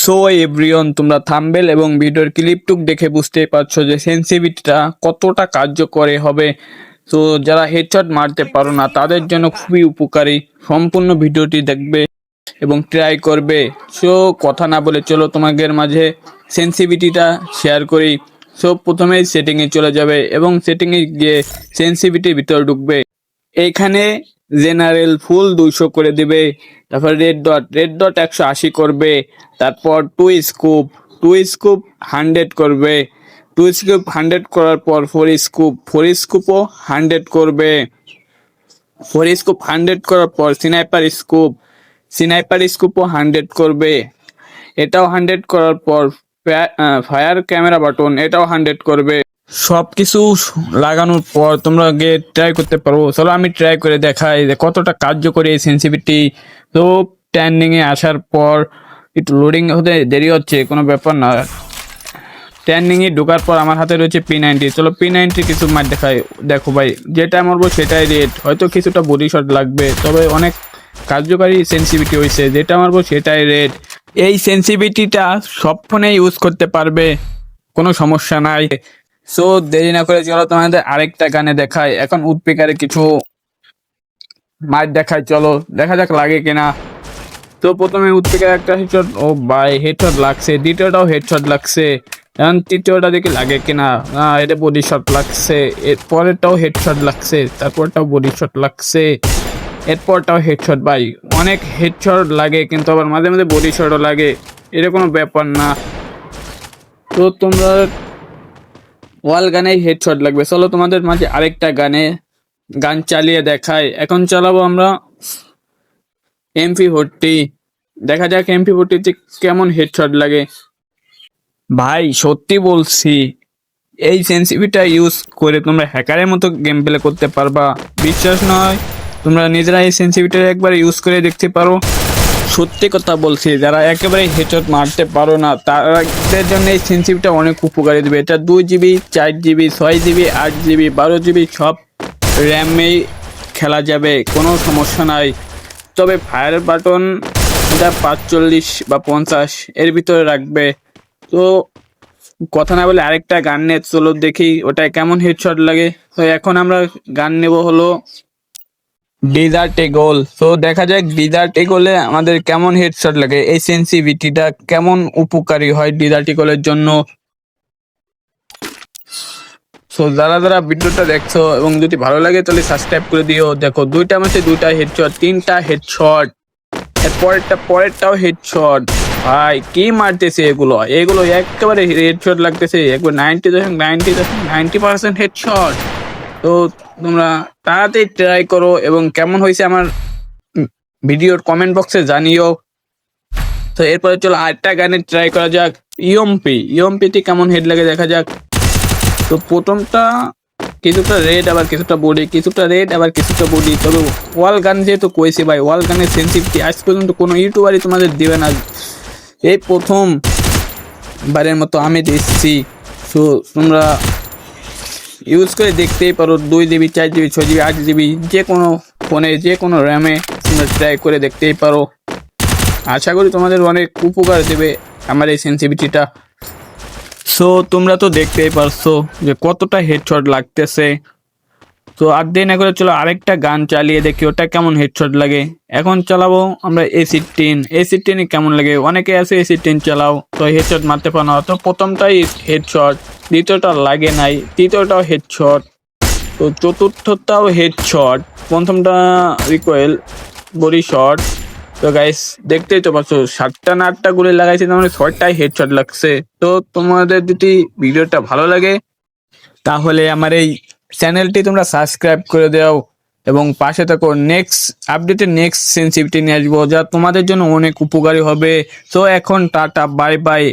So everyone, তোমরা thumbnail এবং ভিডিওর ক্লিপটুক দেখে বুঝতেই পারছো যে সেন্সিটিভিটিটা কতটা কার্যকরী হবে। তো যারা হেডশট মারতে পারো না তাদের জন্য খুবই উপকারী। সম্পূর্ণ ভিডিওটি দেখবে এবং ট্রাই করবে। সো কথা না বলে চলো তোমাদের মাঝে সেন্সিটিভিটিটা শেয়ার করি। সো প্রথমেই সেটিংয়ে চলে যাবে এবং সেটিংয়ে গিয়ে সেন্সিটিভিটির ভিতরে ঢুকবে। এইখানে জেনারেল ফুল 200 করে দিবে, তারপর রেড ডট 180 করবে, তারপর টু স্কুপ 100 করবে, টু স্কুপ 100 করার পর ফোর স্কুপও 100 করবে, ফোর স্কুপ 100 করার পর স্নাইপার স্কুপও 100 করবে, এটাও 100 করার পর ফায়ার ক্যামেরা বাটন এটাও 100 করবে। সবকিছু লাগানোর পর তোমরা গিয়ে ট্রাই করতে পারো। চলো আমি ট্রাই করে দেখাই যে কতটা কার্যকরী এই সেন্সিটিভিটি। তো ট্রেন্ডিংয়ে আসার পর একটু লোডিং হতে দেরি হচ্ছে, কোনো ব্যাপার না। ট্রেন্ডিংয়ে ঢোকার পর আমার হাতে রয়েছে P90। চলো P90 কিছু মার দেখাই। দেখো ভাই, যেটা মারবো সেটাই রেড, হয়তো কিছুটা বডি শট লাগবে, তবে অনেক কার্যকারী সেন্সিটিভিটি হয়েছে। যেটা মারবো সেটাই রেড। এই সেন্সিটিভিটিটা সব ফোনে ইউজ করতে পারবে, কোনো সমস্যা নাই। সো দেরি না করে চলো তোমাদের আরেকটা গানে দেখাই। এখন উডপিকারে কিছু মার দেখাই, চলো দেখা যাক লাগে কিনা। তো প্রথমে উডপিকার একটা হেডশট, ও ভাই হেডশট লাগছে, দ্বিতীয়টাও হেডশট লাগছে, এখন তৃতীয়টা দেখি লাগে কিনা। এটা বডি শট লাগছে, এরপরেরটাও হেডশট লাগছে, তারপরটাও বডি শট লাগছে, এরপরটাও হেডশট। ভাই অনেক হেডশট লাগে, কিন্তু আবার মাঝে মাঝে বডি শটও লাগে, এটা কোনো ব্যাপার না। তো তোমরা ওয়াল গানে হেডশট লাগবে। চলো তোমাদের মাঝে আরেকটা গান চালিয়ে দেখাই। এখন চালাবো আমরা MP40। দেখা যাক MP40 কেমন হেডশট লাগে। ভাই সত্যি বলছি, এই সেন্সিটিভিটিটা ইউজ করে তোমরা হ্যাকারের মতো গেম প্লে করতে পারবা। বিশ্বাস নয়, তোমরা নিজেরা এই সেন্সিটিভিটিটা একবার ইউজ করে দেখতে পারো। সত্যি কথা বলছি, যারা একেবারে হেডশট মারতে পারো না তাদের জন্য এই সেন্সিটিভিটিটা অনেক উপকারী দেবে। এটা 2 GB, 4 GB, 6 GB, 8 GB, 12 GB সব র্যামেই খেলা যাবে, কোনো সমস্যা নাই। তবে ফায়ার বাটন এটা 45 বা 50 এর ভিতরে রাখবে। তো কথা না বলে আরেকটা গান নিয়ে চলো দেখি ওটা কেমন হেডশট লাগে। তো এখন আমরা গান নেব হলো ডিজার্ট ইগল। তো দেখা যাক ডিজার্ট ইগলে আমাদের কেমন হেডশট লাগে, এই সেন্সিটিভিটিটা কেমন উপকারী হয় ডিজার্ট ইগলের জন্য। সো যারা যারা ভিডিওটা দেখছো এবং যদি ভালো লাগে তাহলে সাবস্ক্রাইব করে দিও। দেখো দুইটা ম্যাচে দুইটা হেডশট, 3টা হেডশট, পরেরটাও হেডশট। ভাই কি মারতেছে এগুলো একেবারে হেডশট লাগতেছে, একবার 90% হেডশট। তো তোমরা তাড়াতাড়ি ট্রাই করো এবং কেমন হয়েছে আমার ভিডিওর কমেন্ট বক্সে জানিও। তো এরপরে চলো আরেকটা গানে ট্রাই করা যাক, ইএমপিতে কেমন হেড লাগে দেখা যাক। তো প্রথমটা কিছুটা রেড আবার কিছুটা বডি, তবে ওয়াল গান যেহেতু কইছি ভাই, ওয়াল গানের সেন্সিটিভিটি আজ পর্যন্ত কোনো ইউটিউবারই তোমাদের দিবে না, এই প্রথম বারের মতো আমি দিচ্ছি। সো তোমরা ইউজ করে দেখতেই পারো, 2 GB, 4 GB, 6 GB, 8 GB যে কোনো ফোনে যে কোনো র্যামে তোমরা ট্রাই করে দেখতেই পারো। আশা করি তোমাদের অনেক উপকার দেবে আমার এই সেন্সিটিভিটিটা। সো তোমরা তো দেখতেই পারছো যে কতটা হেডশট লাগতেছে। তো আর দেরি না করে চলো আরেকটা গান চালিয়ে দেখি ওটা কেমন হেডশট লাগে। এখন চালাবো আমরা A16 কেমন লাগে। অনেকে আছে A16 চালাও তো হেডশট মারতে পারো না, তো প্রথমটাই হেডশট, দ্বিতীয়টা লাগে নাই, তৃতীয়টাও হেডশট, তো চতুর্থটাও হেডশট, প্রথমটা রিকয়েল বডি শট। তো গাইস দেখতেই তো পাচ্ছ 7টা না 8টা গুলি লাগাইছে, তার মানে 6টাই হেডশট লাগছে। তো তোমাদের যদি ভিডিওটা ভালো লাগে তাহলে আমার এই চ্যানেলটি তোমরা সাবস্ক্রাইব করে দাও এবং পাশে থাকো। নেক্সট সেন্সিটিভিটি নিয়ে আসবো যা তোমাদের জন্য অনেক উপকারী হবে। তো এখন টাটা, বাই বাই।